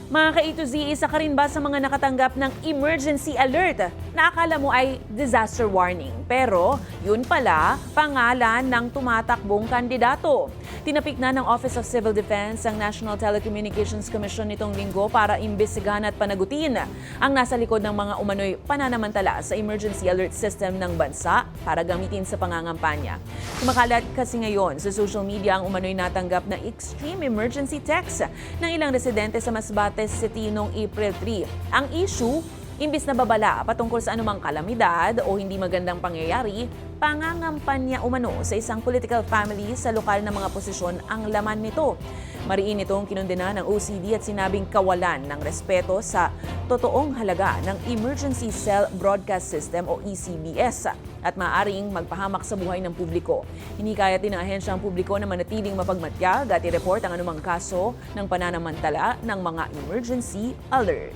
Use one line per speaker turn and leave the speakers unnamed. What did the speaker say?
Mga ka-A to Z, isa ka rin ba sa mga nakatanggap ng emergency alert na akala mo ay disaster warning? Pero yun pala, pangalan ng tumatakbong kandidato. Tinapik na ng Office of Civil Defense ang National Telecommunications Commission nitong linggo para imbestigahan at panagutin ang nasa likod ng mga umano'y pananamantala sa emergency alert system ng bansa para gamitin sa pangangampanya. Kumakalat kasi ngayon sa social media ang umano'y natanggap na extreme emergency text ng ilang residente sa Masbate City noong April 3. Ang issue, imbis na babala patungkol sa anumang kalamidad o hindi magandang pangyayari, pangangampanya umano sa isang political family sa lokal na mga posisyon ang laman nito. Mariin itong kinundena ng OCD at sinabing kawalan ng respeto sa totoong halaga ng Emergency Cell Broadcast System o ECBS at maaaring magpahamak sa buhay ng publiko. Hinikayat din ng ahensya ang publiko na manatiling mapagmatyag at i-report ang anumang kaso ng pananamantala ng mga emergency alert.